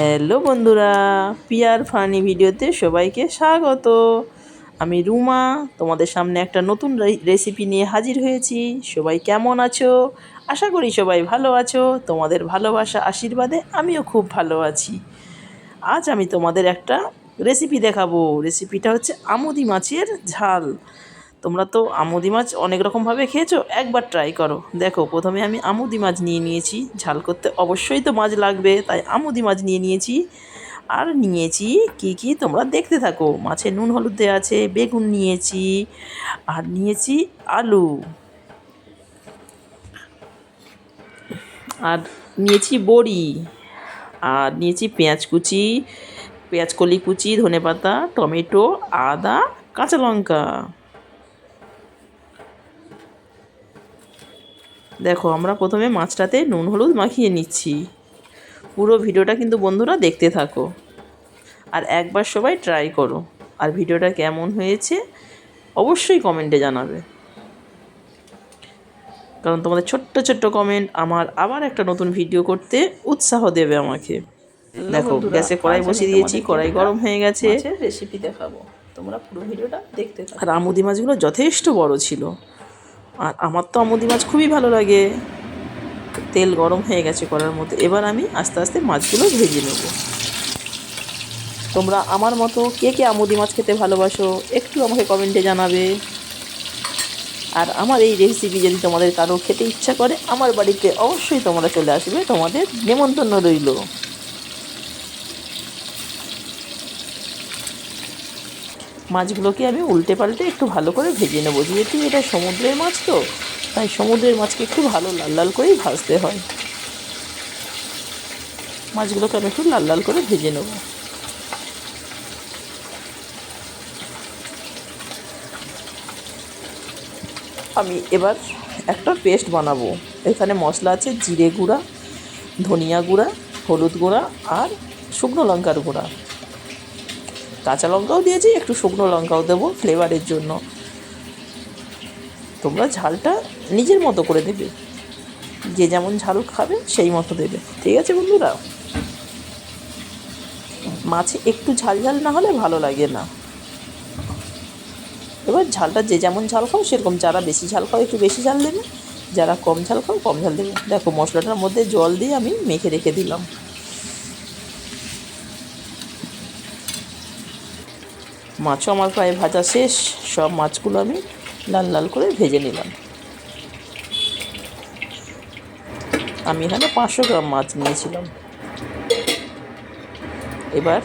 Hello বন্ধুরা, peer funny ভিডিওতে সবাইকে স্বাগত। আমি রুমা তোমাদের সামনে একটা নতুন রেসিপি নিয়ে হাজির হয়েছি। সবাই কেমন আছো? আশা করি সবাই ভালো আছো। তোমাদের ভালোবাসা আশীর্বাদে আমিও খুব ভালো আছি। আজ আমি তোমাদের একটা রেসিপি দেখাবো। রেসিপিটা হচ্ছে আমুদি মাছের ঝাল। তোমরা তো আমুদি মাছ অনেক রকমভাবে খেয়েছো, একবার ট্রাই করো। দেখো, প্রথমে আমি আমুদি মাছ নিয়ে নিয়েছি। ঝাল করতে অবশ্যই তো মাছ লাগবে, তাই আমুদি মাছ নিয়ে নিয়েছি। আর নিয়েছি কি তোমরা দেখতে থাকো। মাছে নুন হলুদ দেওয়া আছে, বেগুন নিয়েছি, আর নিয়েছি আলু, আর নিয়েছি বড়ি, আর নিয়েছি পেঁয়াজ কুচি, পেঁয়াজ কলি কুচি, ধনেপাতা, টমেটো, আদা, কাঁচা লঙ্কা। দেখো, আমরা প্রথমে মাছটাতে নুন হলুদ মাখিয়ে নিচ্ছি। পুরো ভিডিওটা কিন্তু বন্ধুরা দেখতে থাকো, আর একবার সবাই ট্রাই করো। আর ভিডিওটা কেমন হয়েছে অবশ্যই কমেন্টে জানাবে, কারণ তোমাদের ছোট্ট ছোট্ট কমেন্ট আমার আবার একটা নতুন ভিডিও করতে উৎসাহ দেবে আমাকে। দেখো, গ্যাসে কড়াই বসিয়ে দিয়েছি, কড়াই গরম হয়ে গেছে। রেসিপি দেখাবো, তোমরা পুরো ভিডিওটা দেখতে থাকো। আর আমুদি মাছগুলো যথেষ্ট বড় ছিল, আর আমার তো আমুদি মাছ খুবই ভালো লাগে। তেল গরম হয়ে গেছে কড়ার মধ্যে। এবার আমি আস্তে আস্তে মাছগুলো ভেজে নেব। তোমরা আমার মতো কে কে আমুদি মাছ খেতে ভালোবাসো একটু আমাকে কমেন্টে জানাবে। আর আমার এই রেসিপি যদি তোমাদের কারো খেতে ইচ্ছা করে, আমার বাড়িতে অবশ্যই তোমরা চলে আসবে, তোমাদের নেমন্তন্ন রইল। মাছগুলোকে আমি উল্টে পাল্টে একটু ভালো করে ভেজে নেবো। যেহেতু এটা সমুদ্রের মাছ, তো তাই সমুদ্রের মাছকে একটু ভালো লাল লাল করেই ভাজতে হয়। মাছগুলোকে আমি একটু লাল লাল করে ভেজে নেব। আমি এবার একটা পেস্ট বানাবো। এখানে মশলা আছে জিরে গুঁড়া, ধনিয়া গুঁড়া, হলুদ গুঁড়া, আর শুকনো লঙ্কার গুঁড়া। কাঁচা লঙ্কাও দিয়েছি, একটু শুকনো লঙ্কাও দেবো ফ্লেভারের জন্য। তোমরা ঝালটা নিজের মতো করে দেবে, যে যেমন ঝাল খাবে সেই মতো দেবে। ঠিক আছে বন্ধুরা? মাছে একটু ঝাল ঝাল না হলে ভালো লাগে না। এবার ঝালটা যে যেমন ঝাল খাও সেরকম, যারা বেশি ঝাল খাও একটু বেশি ঝাল দেবে, যারা কম ঝাল খাও কম ঝাল দেবে। দেখো, মশলাটার মধ্যে জল দিয়ে আমি মেখে রেখে দিলাম। মাছও আমার প্রায় ভাজা শেষ। সব মাছগুলো আমি লাল লাল করে ভেজে নিলাম। আমি এখানে 500 গ্রাম মাছ নিয়েছিলাম। এবার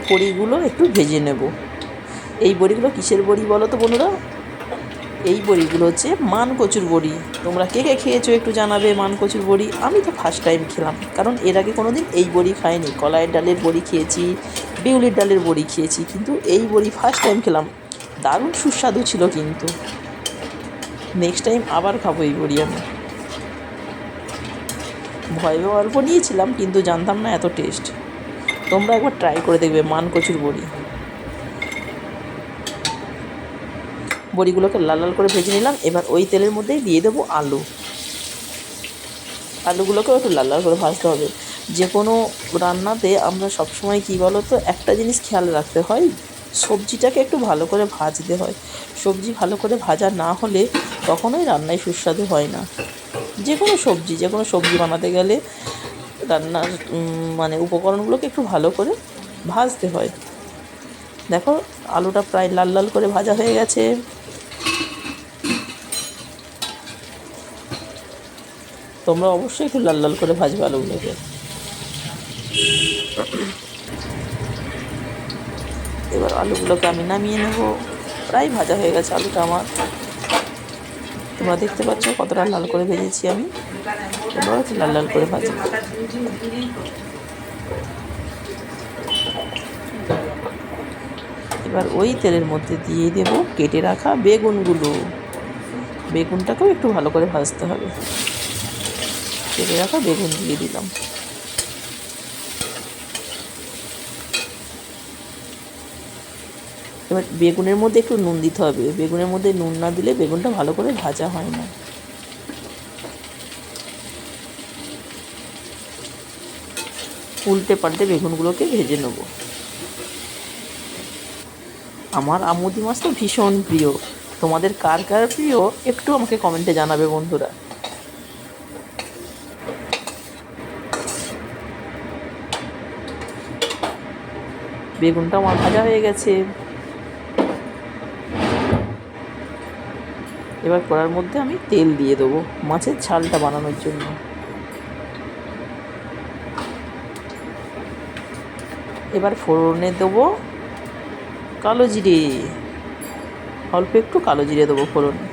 বড়িগুলো একটু ভেজে নেব। এই বড়িগুলো কিসের বড়ি বলো তো বন্ধুরা? এই বড়িগুলো হচ্ছে মানকচুর বড়ি। তোমরা কে কে খেয়েছো একটু জানাবে মানকচুর বড়ি। আমি তো ফার্স্ট টাইম খেলাম, কারণ এর আগে কোনো দিন এই বড়ি খাইনি। কলাইয়ের ডালের বড়ি খেয়েছি, বিউলির ডালের বড়ি খেয়েছি, কিন্তু এই বড়ি ফার্স্ট টাইম খেলাম। দারুণ সুস্বাদু ছিল, কিন্তু নেক্সট টাইম আবার খাবো এই বড়ি আমি। ভয়ও অল্প নিয়েছিলাম, কিন্তু জানতাম না এত টেস্ট। তোমরা একবার ট্রাই করে দেখবে মানকচুর বড়ি। বড়িগুলোকে লাল লাল করে ভেজে নিলাম। এবার ওই তেলের মধ্যেই দিয়ে দেবো আলু। আলুগুলোকেও একটু লাল লাল করে ভাজতে হবে। যে কোনো রান্নাতে আমরা সবসময় কী বলো তো, একটা জিনিস খেয়াল রাখতে হয়, সবজিটাকে একটু ভালো করে ভাজতে হয়। সবজি ভালো করে ভাজা না হলে কখনোই রান্নায় সুস্বাদু হয় না। যে কোনো সবজি বানাতে গেলে রান্নার মানে উপকরণগুলোকে একটু ভালো করে ভাজতে হয়। দেখো, আলুটা প্রায় লাল লাল করে ভাজা হয়ে গেছে। তোমরা অবশ্যই একটু লাল লাল করে ভাজবে আলুগুলোকে। এবার আলুগুলোকে আমি নামিয়ে নেব। প্রায় ভাজা হয়ে গেছে আলুটা আমার। তোমরা দেখতে পাচ্ছ কতটা লাল করে ভেজেছি আমি। তোমরাও একটু লাল লাল করে ভাজো। এবার ওই তেলের মধ্যে দিয়ে দেব কেটে রাখা বেগুনগুলো। বেগুনটাকেও একটু ভালো করে ভাজতে হবে। কেটে রাখা বেগুন দিয়ে দিলাম। এবার বেগুনের মধ্যে একটু নুন দিতে হবে। বেগুনের মধ্যে নুন না দিলে বেগুনটা ভালো করে ভাজা হয় না। উল্টে পাল্টে বেগুনগুলোকে ভেজে নেব। আমার আমুদি মাছ তো ভীষণ প্রিয়, তোমাদের কার কার প্রিয় একটু আমাকে কমেন্টে জানাবে বন্ধুরা। বেগুনটা আমার ভাজা হয়ে গেছে। এবার কড়ার মধ্যে আমি তেল দিয়ে দেবো মাছের ঝালটা বানানোর জন্য। এবার ফোড়নে দেবো কালো জিরে, অল্প একটু কালো জিরে দেবো ফোড়নে,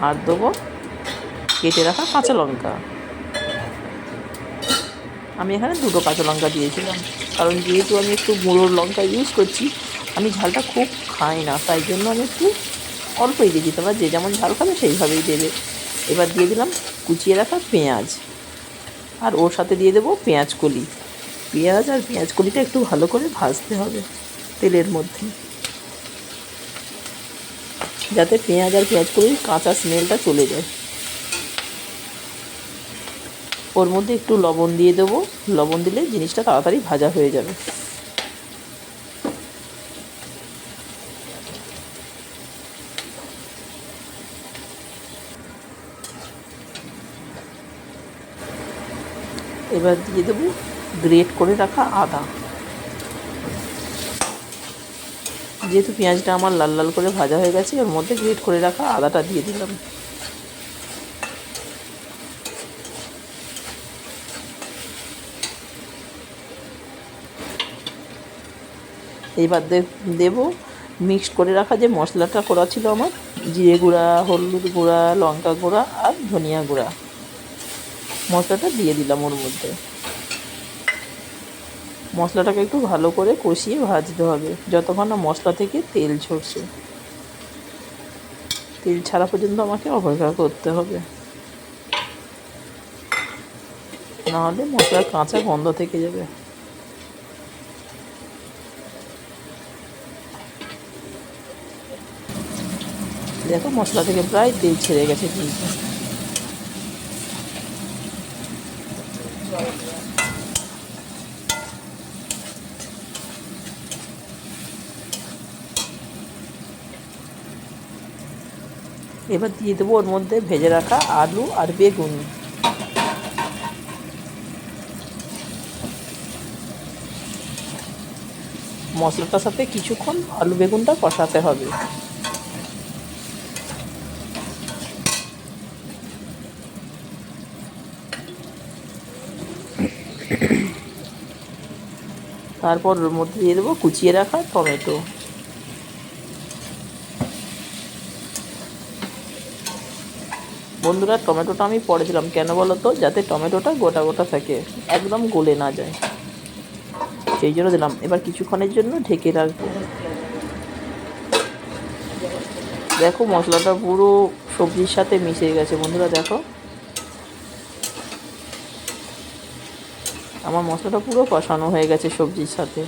আর দেবো কেটে রাখা কাঁচা লঙ্কা। আমি এখানে 2টো কাঁচা লঙ্কা দিয়েছিলাম, কারণ যেহেতু আমি একটু গুঁড়োর লঙ্কা ইউজ করছি, আমি ঝালটা খুব খাই না, তাই জন্য আমি একটু অল্পই দিয়েছি, তোমরা যে যেমন ঝাল খাবে সেইভাবেই দেবে। এবার দিয়ে দিলাম কুচিয়ে রাখা পেঁয়াজ, আর ওর সাথে দিয়ে দেবো পেঁয়াজ কলি। পেঁয়াজ আর পেঁয়াজ কলিটা একটু ভালো করে ভাজতে হবে তেলের মধ্যে, যাতে পেঁয়াজ আর পেঁয়াজ কলির কাঁচা স্মেলটা চলে যায়। ওর মধ্যে একটু লবণ দিয়ে দেবো, লবণ দিলে জিনিসটা তাড়াতাড়ি ভাজা হয়ে যাবে। এবার দিয়ে দেবো গ্রেট করে রাখা আদা। যেহেতু পেঁয়াজটা আমার লাল লাল করে ভাজা হয়ে গেছে, ওর মধ্যে গ্রেট করে রাখা আদাটা দিয়ে দিলাম। এবার দেবো মিক্সড করে রাখা যে মশলাটা করা ছিল আমার, জিরে গুঁড়া, হলুদ গুঁড়া, লঙ্কা গুঁড়া আর ধনিয়া গুঁড়া, মশলাটা দিয়ে দিলাম ওর মধ্যে। মশলাটাকে একটু ভালো করে কষিয়ে ভাজতে হবে যতক্ষণ না মশলা থেকে তেল ঝরছে। তেল ছাড়া পর্যন্ত আমাকে অপেক্ষা করতে হবে, নাহলে মশলার কাঁচা গন্ধ থেকে যাবে। দেখো মশলা থেকে প্রায় তেল ছেড়ে গেছে কিন্তু। এবার দিয়ে দেবো ওর মধ্যে ভেজে রাখা আলু আর বেগুন। মশলাটার সাথে কিছুক্ষণ আলু বেগুনটা কষাতে হবে। তারপর ওর মধ্যে দিয়ে দেবো কুচিয়ে রাখা টমেটো। বন্ধুরা টমেটোটা আমি পরে দিলাম কেন বলো তো, যাতে টমেটোটা গোটা গোটা থাকে, একদম গলে না যায়, সেই জন্য দিলাম। এবার কিছুক্ষণের জন্য ঢেকে রাখবো। দেখো মশলাটা পুরো সবজির সাথে মিশে গেছে বন্ধুরা। দেখো আমার মশলাটা পুরো কষানো হয়ে গেছে সবজির সাথে।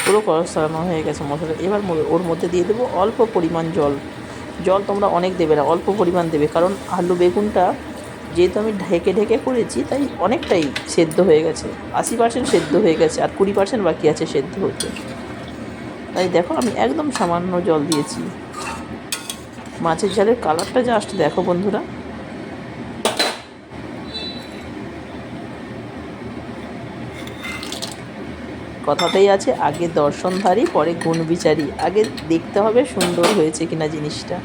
পুরো কষানো হয়ে গেছে মশলা। এবার ওর মধ্যে দিয়ে দেবো অল্প পরিমাণ জল। জল তোমরা অনেক দেবে না, অল্প পরিমাণ দেবে, কারণ আলু বেগুনটা যেহেতু আমি ঢেকে ঢেকে করেছি তাই অনেকটাই সেদ্ধ হয়ে গেছে, 80% সেদ্ধ হয়ে গেছে, আর 20% বাকি আছে সেদ্ধ হতে। তাই দেখো আমি একদম সামান্য জল দিয়েছি। মাছের ঝালের কালারটা জাস্ট দেখো বন্ধুরা। কথাতেই আছে আগে দর্শনধারী পরে গুণ বিচারী। আগে দেখতে হবে সুন্দর হয়েছে কিনা জিনিসটা,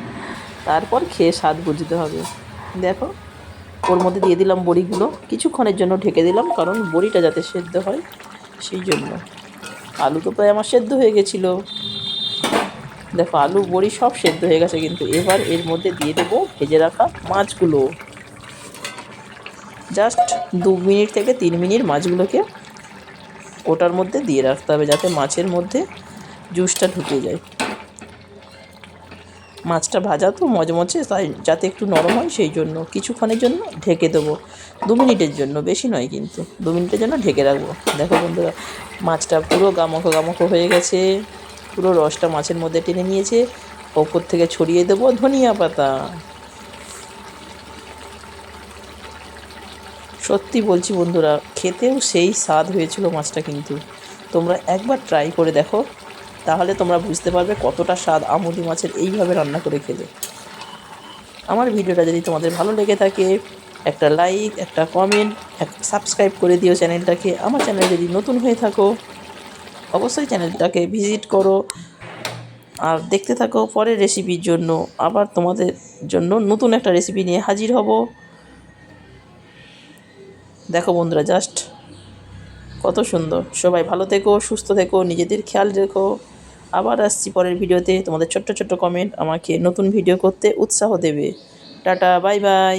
তারপর খেয়ে স্বাদ বুঝতে হবে। দেখো ওর মধ্যে দিয়ে দিলাম বড়িগুলো, কিছুক্ষণের জন্য ঢেকে দিলাম, কারণ বড়িটা যাতে সেদ্ধ হয় সেই জন্য। আলু তো প্রায় আমার সেদ্ধ হয়ে গেছিলো। দেখো আলু বড়ি সব সেদ্ধ হয়ে গেছে কিন্তু। এবার এর মধ্যে দিয়ে দেবো ভেজে রাখা মাছগুলো। জাস্ট 2 মিনিট থেকে 3 মিনিট মাছগুলোকে ওটার মধ্যে দিয়ে রাখতে হবে, যাতে মাছের মধ্যে জুসটা ঢুকে যায়। মাছটা ভাজা তো মচমচে, তাই যাতে একটু নরম হয় সেই জন্য কিছুক্ষণের জন্য ঢেকে দেবো। 2 মিনিটের জন্য, বেশি নয় কিন্তু 2 মিনিটের জন্য ঢেকে রাখবো। দেখো বন্ধুরা, মাছটা পুরো গামাখো গামাখো হয়ে গেছে, পুরো রসটা মাছের মধ্যে টেনে নিয়েছে। ওপর থেকে ছড়িয়ে দেবো ধনিয়া পাতা। সত্যি বলছি বন্ধুরা, খেতেও সেই স্বাদ হয়েছিল মাছটা। কিন্তু তোমরা একবার ট্রাই করে দেখো, তাহলে তোমরা বুঝতে পারবে কতটা স্বাদ আমুদি মাছের এইভাবে রান্না করে খেলে। আমার ভিডিওটা যদি তোমাদের ভালো লেগে থাকে, একটা লাইক, একটা কমেন্ট, সাবস্ক্রাইব করে দিও চ্যানেলটাকে। আমার চ্যানেল যদি নতুন হয়ে থাকো, অবশ্যই চ্যানেলটাকে ভিজিট করো আর দেখতে থাকো পরের রেসিপির জন্য। আবার তোমাদের জন্য নতুন একটা রেসিপি নিয়ে হাজির হব। দেখো বন্ধুরা, জাস্ট কত সুন্দর। সবাই ভালো থেকো, সুস্থ থেকো, নিজেদের খেয়াল রেখো। আবার আসছি পরের ভিডিওতে। তোমাদের ছোট্ট ছোট্ট কমেন্ট আমাকে নতুন ভিডিও করতে উৎসাহ দেবে। Tata, bye bye.